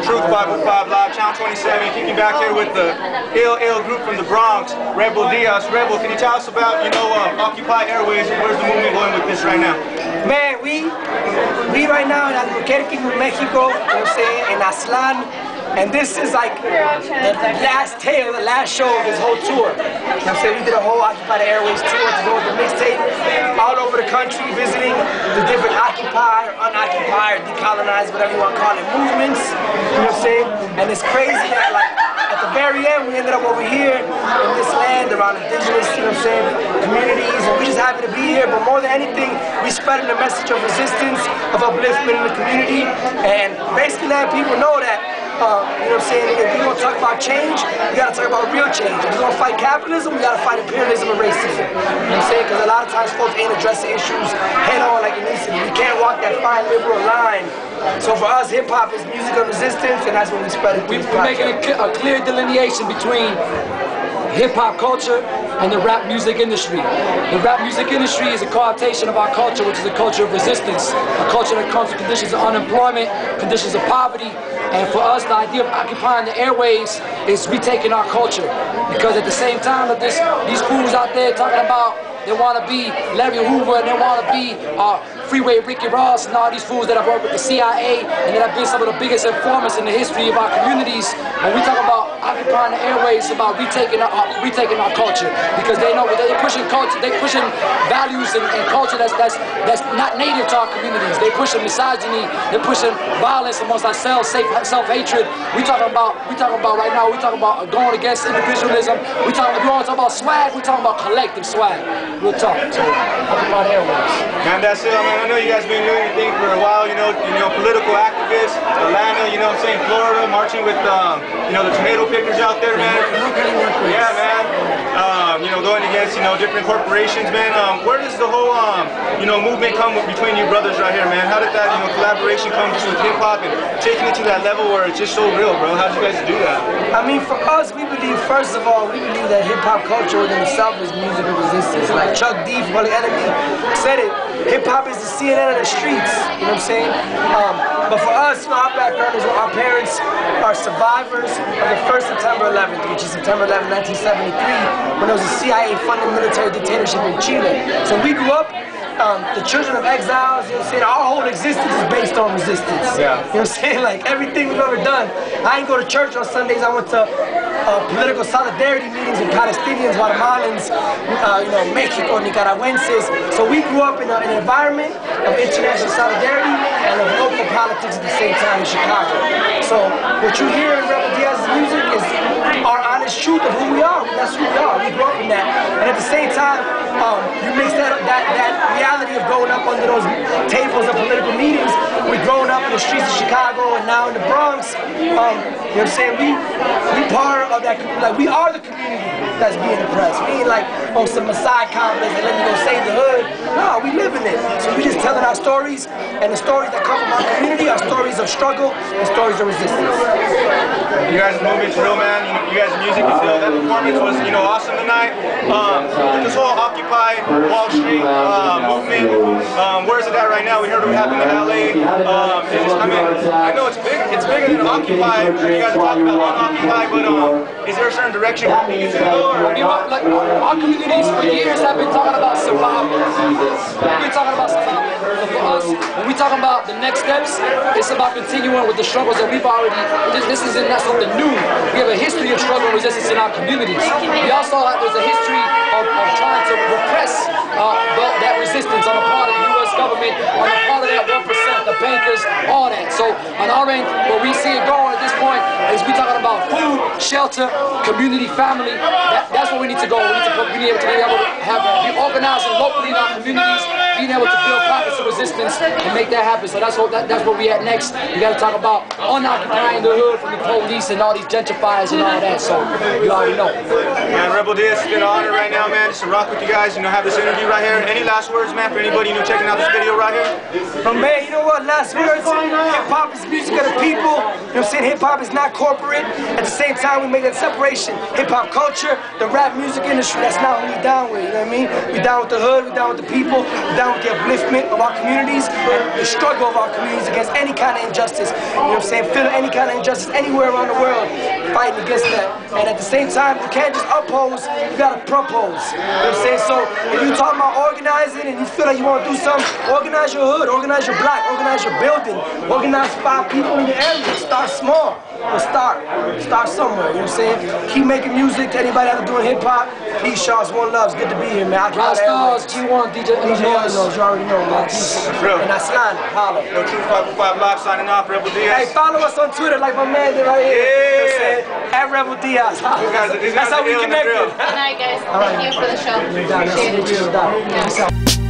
Truth505 Live, Channel 27, kicking back here with the ill group from the Bronx, Rebel Diaz. Rebel, can you tell us about, Occupy Airways, and where's the movement going with this right now? Man, we right now in ALBUQUERQUE, Mexico, you know what I'm saying, in Aslan. And this is like the last tale, the last show of this whole tour. You know what I'm saying? We did a whole Occupy the Airways tour to go with the mixtape all over the country, visiting the different Occupy or Unoccupy or decolonized, whatever you want to call it, movements. You know what I'm saying? And it's crazy that like at the very end we ended up over here in this land around indigenous, you know what I'm saying, communities, and we just happy to be here. But more than anything, we spreading the message of resistance, of upliftment in the community, and basically letting people know that you know what I'm saying? If we're going to talk about change, we got to talk about real change. If we're going to fight capitalism, we got to fight imperialism and racism. You know what I'm saying? Because a lot of times folks ain't addressing issues head on like it needs to be. We can't walk that fine liberal line. So for us, hip hop is music of resistance, and that's what we spread it. We're making a clear delineation between hip-hop culture and the rap music industry. The rap music industry is a coartation of our culture, which is a culture of resistance, a culture that comes with conditions of unemployment, conditions of poverty, and for us, the idea of occupying the airways is retaking our culture. Because at the same time that these fools out there talking about they want to be Larry Hoover and they want to be Freeway Ricky Ross and all these fools that have worked with the CIA and that have been some of the biggest informants in the history of our communities. When we talk about occupying the airways, it's about retaking our culture, because they know they're pushing culture, they're pushing values and culture that's not native to our communities. They're pushing misogyny, they're pushing violence amongst ourselves, self-hatred. We talking about right now. We talking about going against individualism. We want to talk about swag. We talking about collective swag. We'll talk. So occupy the airways. Man, that's it. I mean, I know you guys been doing your thing for a while. Political activists, Atlanta. You know what I'm saying? Florida, marching with the tomato pickers out there, man. Yeah, man. Going against different corporations, man. Where does the whole movement come between you brothers right here, man? How did that collaboration come just with hip hop and taking it to that level where it's just so real, bro? How did you guys do that? I mean, for us, we believe, first of all, we believe that hip hop culture within itself is music of resistance. Like Chuck D from Public Enemy said it. Hip hop is the CNN of the streets. You know what I'm saying? But for us, our background is our parents are survivors of the first September 11th, which is September 11, 1973, when there was a CIA-funded military dictatorship in Chile. So we grew up, the children of exiles, you know what I'm saying? Our whole existence is based on resistance. Yeah. You know what I'm saying? Like everything we've ever done. I ain't go to church on Sundays. I went to political solidarity meetings with Palestinians, Guatemalans, Mexico, Nicaraguenses. So we grew up in an environment of international solidarity and of local politics at the same time in Chicago. So what you hear in Rebel Diaz's music is our honest truth of who we are. That's who we are. We grew up in that. And at the same time, you mix that reality of growing up under those tables of political meetings with growing up in the streets of Chicago and now in the Bronx. You know what I'm saying? We part of that, like we are the community that's being oppressed. We ain't like, oh, some Messiah complex and let me go save the hood. No, we live in it. So we just telling our stories, and the stories that come from our community are stories of struggle and stories of resistance. You guys' movement's real, man. You guys' music is real. That performance was, awesome tonight. This whole Occupy Wall Street movement, where is it at right now? We heard what happened in LA. I know it's big. It's bigger than Occupy. You guys are talking about Occupy, but is there a certain direction we need to go? Our communities for years have been talking about survival. We've been talking about survival. But for us, when we talk about the next steps, it's about continuing with the struggles that we've already. This is not something new. We have a history of struggle and resistance in our communities. We also have there's a history of trying to repress that resistance on the part of the U.S. government, on the part of that 1%, the bankers, all that. So on our end, where we see it going at this point is we talking about food, shelter, community, family. That's where we need to go. We need to be able to be organizing locally in our communities, being able to build pockets of resistance and make that happen. So that's where we at next. We got to talk about unoccupying the hood from the police and all these gentrifiers and all that. So you already know. Man, Rebel Diaz, it's been an honor right now, man, just to rock with you guys. Have this interview right here. Any last words, man, for anybody checking out this video right here? Oh man, you know what? Last words. Hip hop is music of the people. You know what I'm saying? Hip hop is not corporate. At the same time, we make that separation. Hip hop culture, the rap music industry. That's not what we down with. You know what I mean? We down with the hood. We down with the people. We down down with the upliftment of our communities and the struggle of our communities against any kind of injustice. You know what I'm saying? Feeling any kind of injustice anywhere around the world, fighting against that. And at the same time, you can't just oppose, you gotta propose. You know what I'm saying? So if you talking about organizing and you feel like you want to do something, organize your hood, organize your block, organize your building, organize 5 people in your area. Start small, but start somewhere. You know what I'm saying? Keep making music to anybody that's doing hip hop. Peace, Charles. One love. It's good to be here, man. Rostars, G1, DJ Illinois. You already know, man. And Aslan, holla. Yo, Truth505 Live signing off, Rebel Diaz. Hey, follow us on Twitter like my man did right here. Yeah. You know what I'm saying? At Rebel Diaz. These guys That's how we connected. Good night, guys. Thank you for the show. Appreciate it. Yeah.